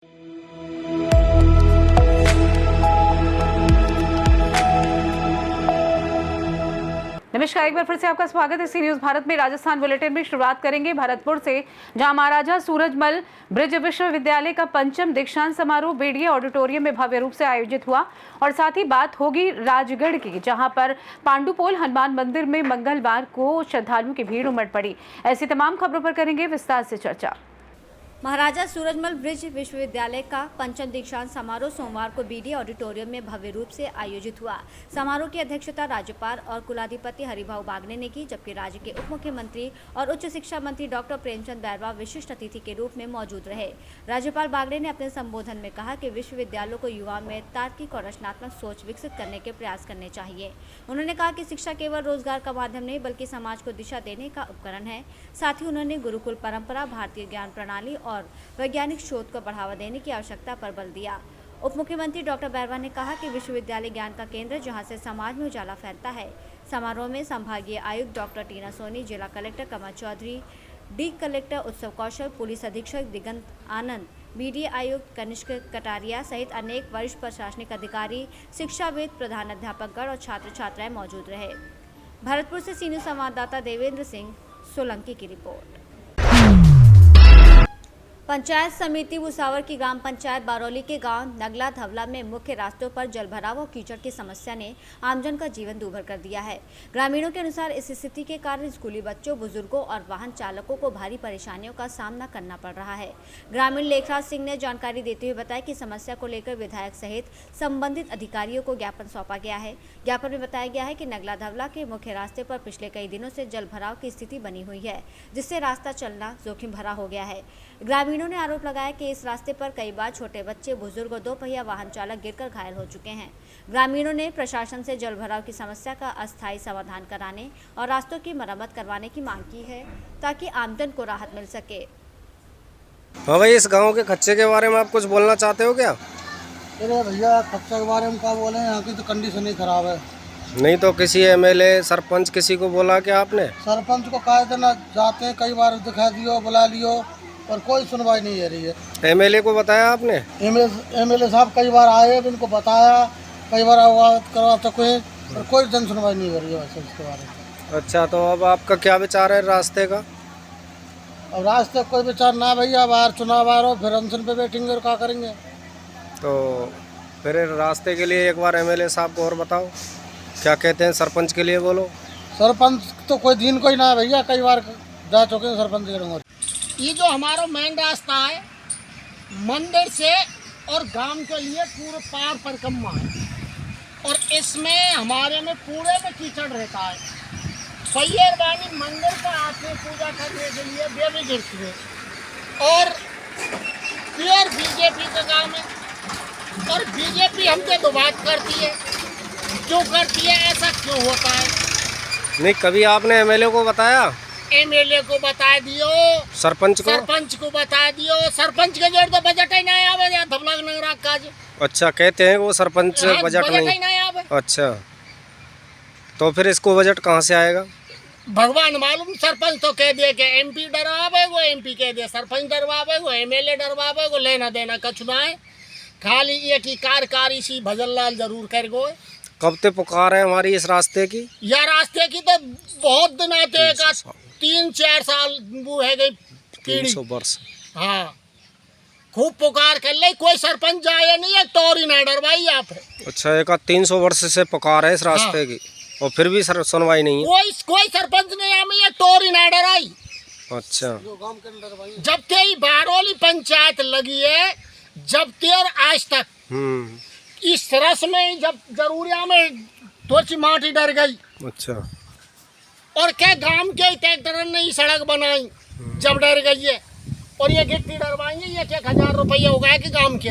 नमस्कार, एक बार फिर से आपका स्वागत है सी न्यूज भारत में। राजस्थान बुलेटिन में शुरुआत करेंगे भरतपुर से, जहां महाराजा सूरजमल ब्रिज विश्वविद्यालय का 5वां दीक्षांत समारोह बेड़िया ऑडिटोरियम में भव्य रूप से आयोजित हुआ। और साथ ही बात होगी राजगढ़ की, जहां पर पांडुपोल हनुमान मंदिर में मंगलवार को श्रद्धालुओं की भीड़ उमड़ पड़ी। ऐसी तमाम खबरों पर करेंगे विस्तार से चर्चा। महाराजा सूरजमल ब्रिज विश्वविद्यालय का 5वां दीक्षांत समारोह सोमवार को बीडी ऑडिटोरियम में भव्य रूप से आयोजित हुआ। समारोह की अध्यक्षता राज्यपाल और कुलाधिपति हरिभाऊ बागने ने की, जबकि राज्य के उप मुख्यमंत्री और उच्च शिक्षा मंत्री डॉक्टर प्रेमचंद बैरवा विशिष्ट अतिथि के रूप में मौजूद रहे। राज्यपाल बागने ने अपने संबोधन में कहा कि विश्वविद्यालयों को युवाओं में तार्किक और रचनात्मक सोच विकसित करने के प्रयास करने चाहिए। उन्होंने कहा कि शिक्षा केवल रोजगार का माध्यम नहीं बल्कि समाज को दिशा देने का उपकरण है। साथ ही उन्होंने गुरुकुल परंपरा, भारतीय ज्ञान प्रणाली और वैज्ञानिक शोध को बढ़ावा देने की आवश्यकता पर बल दिया। उप मुख्यमंत्री डॉक्टर बैरवा ने कहा कि विश्वविद्यालय ज्ञान का केंद्र, जहां से समाज में उजाला फैलता है। समारोह में संभागीय आयुक्त डॉक्टर टीना सोनी, जिला कलेक्टर कमल चौधरी, डी कलेक्टर उत्सव कौशल, पुलिस अधीक्षक दिगंत आनंद, बीडीए आयुक्त कनिष्क कटारिया सहित अनेक वरिष्ठ प्रशासनिक अधिकारी, शिक्षाविद, प्रधानाध्यापकगण और छात्र छात्राएं मौजूद रहे। भरतपुर से सीनियर संवाददाता देवेंद्र सिंह सोलंकी की रिपोर्ट। पंचायत समिति भुसावर की ग्राम पंचायत बारौली के गांव नगला धवला में मुख्य रास्तों पर जलभराव और कीचड़ की समस्या ने आमजन का जीवन दूभर कर दिया है। ग्रामीणों के अनुसार इस स्थिति के कारण स्कूली बच्चों, बुजुर्गों और वाहन चालकों को भारी परेशानियों का सामना करना पड़ रहा है। ग्रामीण लेखराज सिंह ने जानकारी देते हुए बताया कि समस्या को लेकर विधायक सहित संबंधित अधिकारियों को ज्ञापन सौंपा गया है। ज्ञापन में बताया गया है कि नगला धवला के मुख्य रास्ते पर पिछले कई दिनों से जलभराव की स्थिति बनी हुई है, जिससे रास्ता चलना जोखिम भरा हो गया है। ग्रामीणों ने आरोप लगाया कि इस रास्ते पर कई बार छोटे बच्चे, बुजुर्ग और 2 पहिया वाहन चालक गिरकर घायल हो चुके हैं। ग्रामीणों ने प्रशासन से जलभराव की समस्या का अस्थायी समाधान कराने और रास्तों की मरम्मत करवाने की मांग की है, ताकि आमजन को राहत मिल सके। हाँ भाई, इस गांव के खच्चे के बारे में आप कुछ बोलना चाहते हो क्या? अरे भैया, खच्चे के बारे में क्या बोले, यहाँ की तो कंडीशन ही खराब है। नहीं तो किसी एमएलए, सरपंच किसी को बोला क्या आपने? सरपंच को कहा था ना, जाते हैं कई बार, दिखा दियो, बुला लियो, पर कोई सुनवाई नहीं हो रही है। एमएलए को बताया आपने? एमएलए साहब कई बार आए, इनको बताया, कई बार अवगत करवा चुके हैं, पर कोई जन सुनवाई नहीं हो रही है वैसे इसके बारे में। अच्छा, तो अब आपका क्या विचार है रास्ते का? अब रास्ते कोई विचार ना भैया, बाहर चुनाव आ रहा हो, फिर अनशन पे बैठेंगे और क्या करेंगे। तो फिर रास्ते के लिए एक बार एमएलए साहब को और बताओ, क्या कहते हैं? सरपंच के लिए बोलो। सरपंच तो कोई दिन कोई ना भैया, कई बार जा चुके हैं सरपंच के। ये जो हमारा मेन रास्ता है मंदिर से और गांव के लिए पूरे पार परिक्रमा है, और इसमें हमारे में पूरे में कीचड़ रहता है। सैयरवानी मंदिर का आके पूजा करने के लिए वे भी गिरती है, और प्योर बीजेपी का काम है, और बीजेपी हमसे तो बात करती है, क्यों करती है, ऐसा क्यों होता है? नहीं, कभी आपने एमएलए को बताया? एमएलए को बता दियो, सरपंच को बता दियो। सरपंच के जोड़ तो बजट ही नहीं आवे धवला नगरा का। अच्छा, कहते हैं वो सरपंच बजट नहीं आवे। अच्छा, तो फिर इसको बजट कहाँ से आएगा? भगवान मालूम। सरपंच तो कह दे के एमपी डरवावे वो, एमपी कह दे सरपंच डरवावे वो, एमएलए डरवावे वो, लेना देना कछु ना है। खाली एक ही कारकारी सी भजन लाल जरूर कर गो। कब ते पुकार है हमारी इस रास्ते की? यह रास्ते की तो बहुत दिन आते, 3-4 साल वो है गई, 300 वर्ष। हाँ, खूब पुकार कर ले, कोई सरपंच जाए नहीं है, टोरी ना डरवाई आप। अच्छा, एक 300 वर्ष से पुकार है इस रास्ते हाँ। की, और फिर भी सुनवाई नहीं है। कोई सरपंच नहीं हमें ये टोरी ना डराई। अच्छा, जब ते ही बारौली पंचायत लगी है, जब ते और आज तक इस रस में, जब जरूरिया में थोड़ी माटी डर गई। अच्छा, और क्या गांव के ट्रैक्टर ने ही सड़क बनाई जब डर गई है, और ये गिट्टी डरवाएंगे, ये 1000 रुपये हो गया कि गांव के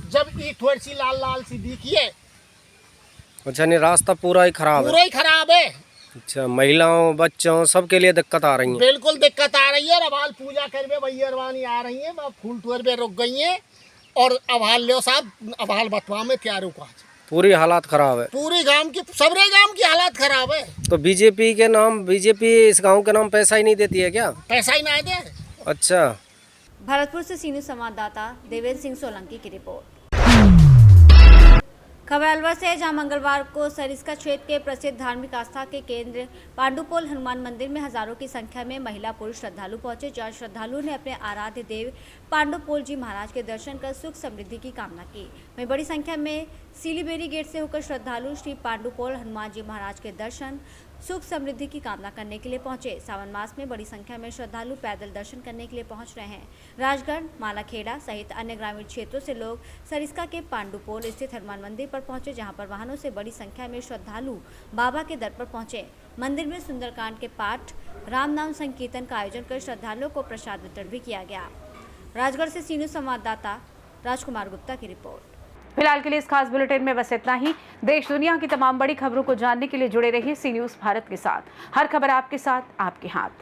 जब ये थोड़ी सी लाल लाल सी दिखी है। अच्छा, नहीं रास्ता पूरा ही खराब है? पूरा ही खराब है। अच्छा, महिलाओं, बच्चों सबके लिए दिक्कत आ रही है? बिल्कुल दिक्कत आ रही है। और अबाल पूजा करवे भैयरवानी आ रही है, फूल टूर पे रुक गई है, और अबाल लो साहब, अबाल बतवा में तैयार हुआ। पूरी हालात खराब है, पूरी गांव की, सबरे गांव की हालत खराब है। तो बीजेपी के नाम, बीजेपी इस गांव के नाम पैसा ही नहीं देती है क्या? पैसा ही ना दे। अच्छा, भरतपुर से सी न्यूज़ संवाददाता देवेंद्र सिंह सोलंकी की रिपोर्ट। खबर अलवर से है, जहां मंगलवार को सरिस्का क्षेत्र के प्रसिद्ध धार्मिक आस्था के केंद्र पांडुपोल हनुमान मंदिर में हजारों की संख्या में महिला पुरुष श्रद्धालु पहुंचे, जहां श्रद्धालुओं ने अपने आराध्य देव पांडुपोल जी महाराज के दर्शन कर सुख समृद्धि की कामना की। वहीं बड़ी संख्या में सीलीबेरी गेट से होकर श्रद्धालु श्री पांडुपोल हनुमान जी महाराज के दर्शन सुख समृद्धि की कामना करने के लिए पहुंचे। सावन मास में बड़ी संख्या में श्रद्धालु पैदल दर्शन करने के लिए पहुंच रहे हैं। राजगढ़, मालाखेड़ा सहित अन्य ग्रामीण क्षेत्रों से लोग सरिस्का के पांडुपोल स्थित हनुमान मंदिर पर पहुंचे, जहां पर वाहनों से बड़ी संख्या में श्रद्धालु बाबा के दर पर पहुंचे। मंदिर में सुंदरकांड के पाठ, राम नाम संकीर्तन का आयोजन कर श्रद्धालुओं को प्रसाद वितरण भी किया गया। राजगढ़ से सी न्यूज़ संवाददाता राजकुमार गुप्ता की रिपोर्ट। फिलहाल के लिए इस खास बुलेटिन में बस इतना ही। देश दुनिया की तमाम बड़ी खबरों को जानने के लिए जुड़े रहिए सी न्यूज़ भारत के साथ। हर खबर आपके साथ, आपके हाथ।